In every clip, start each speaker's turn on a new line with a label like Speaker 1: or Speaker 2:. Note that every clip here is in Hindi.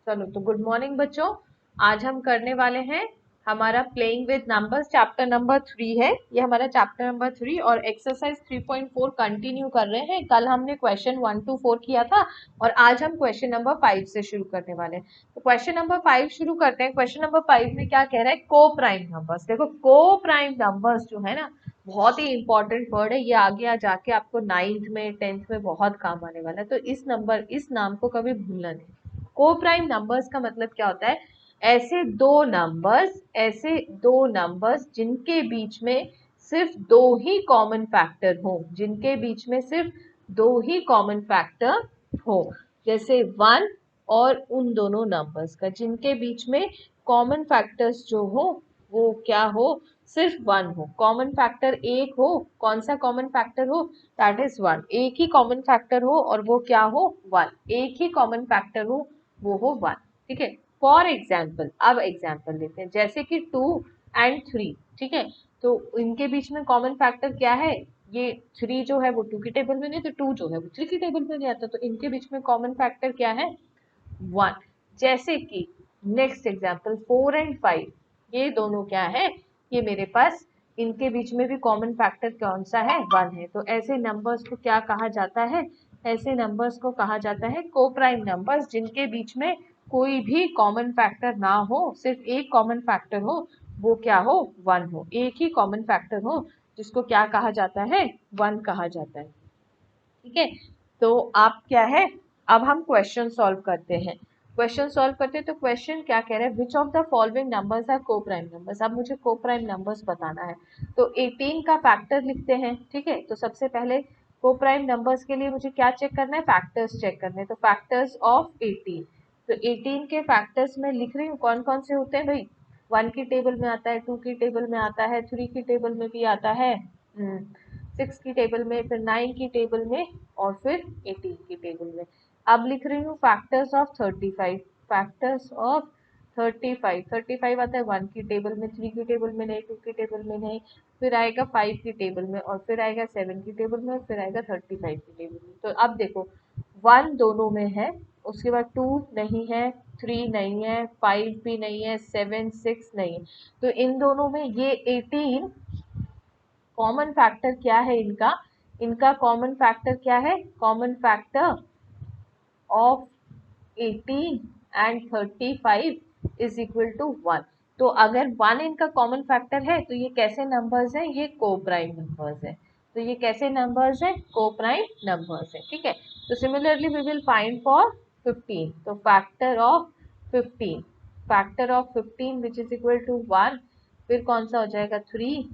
Speaker 1: चलो तो गुड मॉर्निंग बच्चों। आज हम करने वाले हैं हमारा playing with numbers chapter number 3 है। ये हमारा चैप्टर नंबर 3 और एक्सरसाइज 3.4 कंटिन्यू कर रहे हैं। कल हमने क्वेश्चन 1 to 4 किया था और आज हम क्वेश्चन नंबर 5 से शुरू करने वाले हैं। तो क्वेश्चन नंबर 5 शुरू करते हैं। क्वेश्चन नंबर 5 में क्या कह रहा है? को प्राइम नंबर्स। देखो को प्राइम नंबर्स जो है ना, बहुत ही इंपॉर्टेंट वर्ड है। ये आगे जाके आपको 9th में 10th में बहुत काम आने वाला है। तो इस नाम को कभी भूलना नहीं। को प्राइम नंबर्स का मतलब क्या होता है? ऐसे दो नंबर्स जिनके बीच में सिर्फ दो ही कॉमन फैक्टर हो, जिनके बीच में सिर्फ दो ही कॉमन फैक्टर हो। जैसे 1 और उन दोनों नंबर्स का जिनके बीच में कॉमन फैक्टर्स जो हो वो क्या हो? सिर्फ 1 हो। कॉमन फैक्टर एक हो। कौन सा कॉमन फैक्टर हो? That is 1। एक ही कॉमन फैक्टर हो और वो क्या हो? 1। एक ही कॉमन फैक्टर हो, वो हो 1। ठीक है। फॉर एग्जाम्पल, अब एग्जाम्पल लेते हैं जैसे कि 2 एंड 3। ठीक है। तो इनके बीच में कॉमन फैक्टर क्या है? ये 3 जो है वो 2 की टेबल में नहीं, तो 2 जो है वो 3 की टेबल में नहीं आता। तो इनके बीच में कॉमन फैक्टर क्या है? 1। जैसे कि नेक्स्ट एग्जाम्पल 4 एंड 5, ये दोनों क्या है? ये मेरे पास इनके बीच में भी कॉमन फैक्टर कौन सा है? 1 है। तो ऐसे नंबर्स को क्या कहा जाता है? ऐसे नंबर्स को कहा जाता है को प्राइम नंबर्स, जिनके बीच में कोई भी कॉमन फैक्टर ना हो, सिर्फ एक कॉमन फैक्टर हो। वो क्या हो? 1 हो। एक ही कॉमन फैक्टर हो जिसको क्या कहा जाता है? 1 कहा जाता है। ठीक है। तो आप क्या है, अब हम क्वेश्चन सॉल्व करते हैं। क्वेश्चन सॉल्व करते हैं तो क्वेश्चन क्या कह रहा है? Which of the following numbers are coprime numbers. अब मुझे को प्राइम नंबर्स बताना है। तो 18 का फैक्टर लिखते हैं। ठीक है। तो सबसे पहले को प्राइम नंबर्स के लिए मुझे क्या चेक करना है? फैक्टर्स चेक करने हैं। तो फैक्टर्स ऑफ 18। तो 18 के फैक्टर्स में लिख रही हूँ कौन कौन से होते हैं भाई। 1 की टेबल में आता है, 2 की टेबल में आता है, 3 की टेबल में भी आता है, 6 की टेबल में, फिर 9 की टेबल में और फिर 18 की टेबल में। अब लिख रही हूँ फैक्टर्स ऑफ 35। Factors of 35। 35 आता है 1 की टेबल में, 3 की टेबल में नहीं, 2 की टेबल में नहीं, फिर आएगा 5 की टेबल में और फिर आएगा 7 की टेबल में और फिर आएगा 35 की टेबल में। तो अब देखो 1 दोनों में है, उसके बाद 2 नहीं है, 3 नहीं है, 5 भी नहीं है, 7 6 नहीं है। तो इन दोनों में ये 18 कॉमन फैक्टर क्या है इनका? इनका कॉमन फैक्टर क्या है? Common factor of 18 and 35 is equal to 1। तो अगर 1 इनका कॉमन फैक्टर है तो ये कैसे नंबर्स हैं? ये को प्राइम नंबर्स है। तो ये कैसे नंबर्स हैं? को प्राइम नंबर्स है। ठीक है। तो similarly we will find for 15। तो factor of 15, factor of 15 which is equal to 1। फिर कौन सा हो जाएगा? 3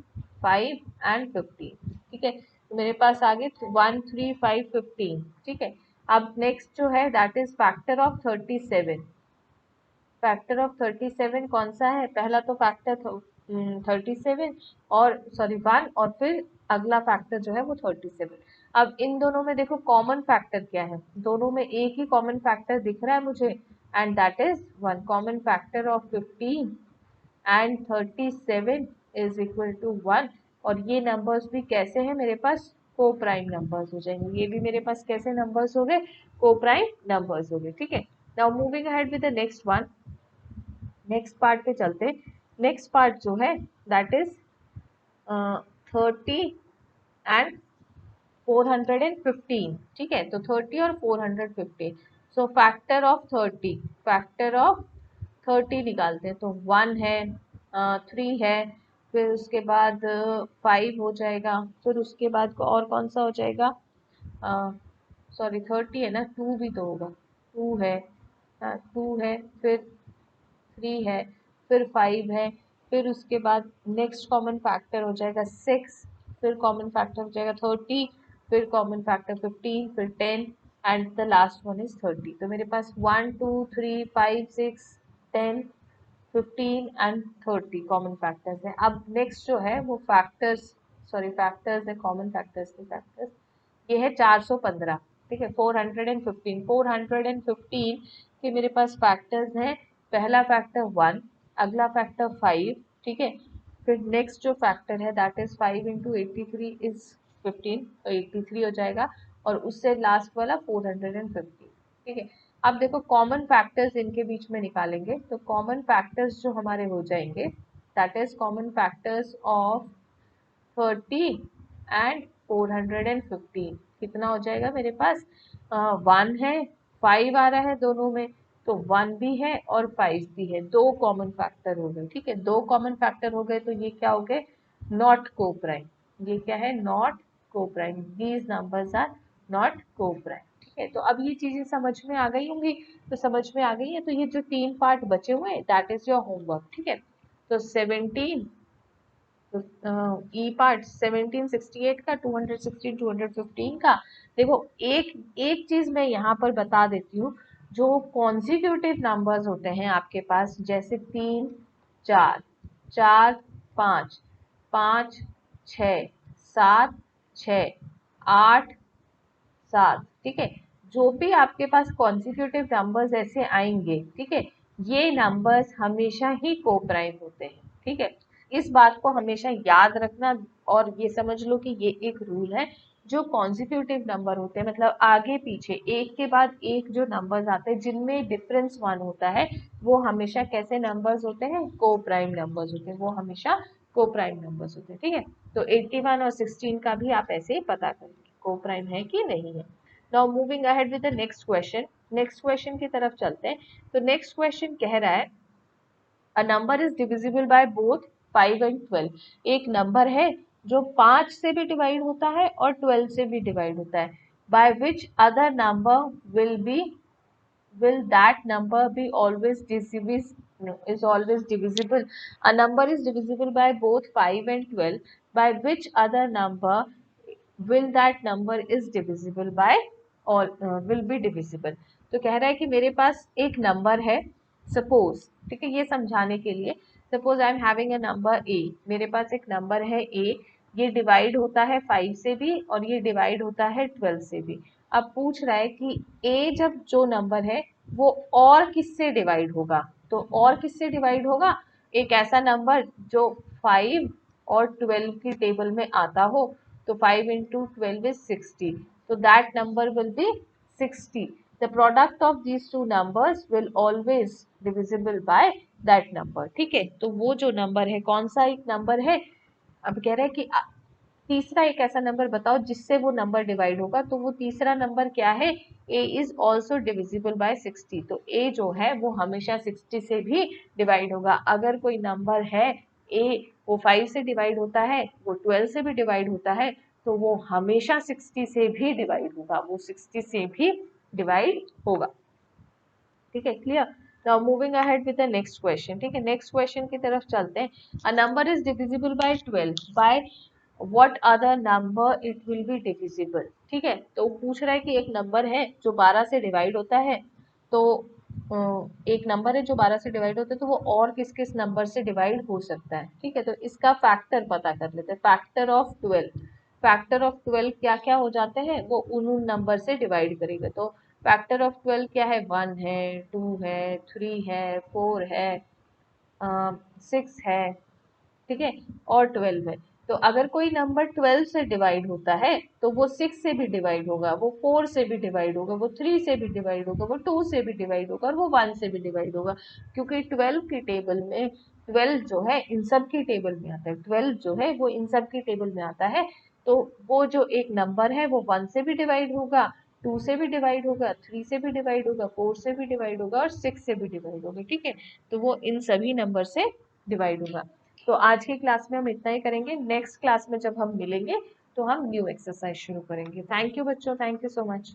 Speaker 1: 5 एंड 15। ठीक है। तो मेरे पास आगे 1 3 5 15। ठीक है। अब नेक्स्ट जो है that is factor of 37। Factor of 37 कौन सा है? पहला तो फैक्टर 37 और सॉरी 1 और फिर अगला फैक्टर जो है वो 37। अब इन दोनों में देखो कॉमन फैक्टर क्या है? दोनों में एक ही कॉमन फैक्टर दिख रहा है मुझे and that is 1। Common factor of 15 and 37 is equal to 1। और ये नंबर्स भी कैसे हैं मेरे पास? को प्राइम नंबर्स हो जाएंगे। ये भी मेरे पास कैसे नंबर्स हो गए? को प्राइम नंबर्स हो गए। ठीक है। Now moving ahead with the next one. Next part पे चलते। नेक्स्ट पार्ट जो है दैट इज 30 एंड 415। ठीक है। तो 30 और 415। सो फैक्टर ऑफ 30, फैक्टर ऑफ 30 निकालते हैं। तो 1 है, 3 है, फिर उसके बाद 5 हो जाएगा, फिर उसके बाद और कौन सा हो जाएगा? सॉरी 30 है ना, 2 भी तो होगा। 2 है, 2 है, फिर 3 है, फिर 5 है, फिर उसके बाद नेक्स्ट कॉमन फैक्टर हो जाएगा 6, फिर कॉमन फैक्टर हो जाएगा 30, फिर कॉमन फैक्टर 15, फिर 10 and the last one is 30। तो मेरे पास 1 2 3 5 6 10 15 एंड 30 कॉमन फैक्टर्स है। अब नेक्स्ट जो है वो फैक्टर्स, सॉरी फैक्टर्स है, कॉमन फैक्टर्स के फैक्टर्स। ये है 415। ठीक है। 415, 415 के मेरे पास फैक्टर्स हैं। पहला फैक्टर 1, अगला फैक्टर 5। ठीक है। फिर नेक्स्ट जो फैक्टर है दैट इज 5 इंटू 83 इज 15, तो 83 हो जाएगा और उससे लास्ट वाला 415। ठीक है। अब देखो कॉमन फैक्टर्स इनके बीच में निकालेंगे, तो कॉमन फैक्टर्स जो हमारे हो जाएंगे, that is common factors of 30 and 415, कितना हो जाएगा मेरे पास, 1 है, 5 आ रहा है दोनों में, तो 1 भी है और 5 भी है, दो कॉमन फैक्टर हो गए। ठीक है, दो कॉमन फैक्टर हो गए तो ये क्या हो गए, नॉट को प्राइम। ये क्या है, not coprime, these numbers are not coprime. ठीक है, तो अब ये चीजें समझ में आ गई होंगी, तो समझ में आ गई है, तो ये जो 3 पार्ट बचे हुए हैं दैट इज योर होमवर्क। ठीक है, तो 17 ई पार्ट 1768 का, 216 215 का। देखो एक एक चीज मैं यहाँ पर बता देती हूँ, जो कॉन्जिक्यूटिव नंबर्स होते हैं आपके पास, जैसे 3 4 4 5 5 6 7 6 8 7, ठीक है, जो भी आपके पास कॉन्जिक्यूटिव नंबर्स ऐसे आएंगे, ठीक है, ये नंबर्स हमेशा ही को प्राइम होते हैं। ठीक है, इस बात को हमेशा याद रखना, और ये समझ लो कि ये एक रूल है, जो कॉन्जिक्यूटिव नंबर होते हैं, मतलब आगे पीछे एक के बाद एक जो नंबर्स आते हैं जिनमें डिफरेंस 1 होता है, वो हमेशा कैसे नंबर्स होते हैं, को प्राइम नंबर्स होते हैं, वो हमेशा को प्राइम नंबर्स होते हैं। ठीक है, तो 81 और 16 का भी आप ऐसे ही पता करेंगे को प्राइम है कि नहीं है। Now moving ahead with the next question, next question की तरफ चलते हैं। तो नेक्स्ट क्वेश्चन कह रहा है a number is divisible by both 5 and 12। एक नंबर है जो 5 से भी डिवाइड होता है और 12 से भी डिवाइड होता है, by which other number will that number be always divisible, no, is always divisible. A number is divisible by both 5 and 12, by which other number will that number is divisible by all, will be divisible। तो कह रहा है कि मेरे पास एक नंबर है, सपोज, ठीक है, ये समझाने के लिए, suppose I am having a number A, मेरे पास एक नंबर है ए, ये डिवाइड होता है 5 से भी और ये डिवाइड होता है 12 से भी। अब पूछ रहा है कि ए जब जो नंबर है वो और किससे डिवाइड होगा, तो और किससे डिवाइड होगा, एक ऐसा नंबर जो 5 और 12 की टेबल में आता हो, तो 5 into 12 is 60, so that number will be 60। the product of these two numbers will always divisible by that number। ठीक है, तो वो जो नंबर है, कौन सा एक नंबर है, अब कह रहे हैं कि तीसरा एक ऐसा नंबर बताओ जिससे वो नंबर डिवाइड होगा, तो वो तीसरा नंबर क्या है, a is also divisible by 60। तो a जो है वो हमेशा 60 से भी डिवाइड होगा। अगर कोई नंबर है a, वो 5 से डिवाइड होता है, वो 12 से भी डिवाइड होता है, तो वो हमेशा 60 से भी डिवाइड होगा, वो 60 से भी डिवाइड होगा। ठीक है, clear. Now moving ahead with the next question. ठीक है, नेक्स्ट क्वेश्चन की तरफ चलते हैं। A number is divisible by 12, by what other number it will be divisible. ठीक है, तो पूछ रहा है कि एक नंबर है जो 12 से डिवाइड होता है, तो एक नंबर है जो 12 से डिवाइड होता है, तो वो और किस किस नंबर से डिवाइड हो सकता है। ठीक है, तो इसका फैक्टर पता कर लेते हैं, फैक्टर ऑफ 12। फैक्टर ऑफ 12 क्या क्या हो जाते हैं, वो उन नंबर से डिवाइड करेगा। तो फैक्टर ऑफ 12 क्या है, 1 है, 2 है, 3 है, 4 है, 6 है, ठीक है, और 12 है। तो अगर कोई नंबर 12 से डिवाइड होता है तो वो 6 से भी डिवाइड होगा, वो 4 से भी डिवाइड होगा, वो 3 से भी डिवाइड होगा, वो 2 से भी डिवाइड होगा, और वो 1 से भी डिवाइड होगा, क्योंकि 12 की टेबल में 12 जो है इन सब की टेबल में आता है, 12 जो है वो इन सब की टेबल में आता है। तो वो जो एक नंबर है वो 1 से भी डिवाइड होगा, 2 से भी डिवाइड होगा, 3 से भी डिवाइड होगा, 4 से भी डिवाइड होगा, और 6 से भी डिवाइड होगा। ठीक है, तो वो इन सभी नंबर से डिवाइड होगा। तो आज की क्लास में हम इतना ही करेंगे, नेक्स्ट क्लास में जब हम मिलेंगे तो हम न्यू एक्सरसाइज शुरू करेंगे। थैंक यू बच्चों, थैंक यू सो मच।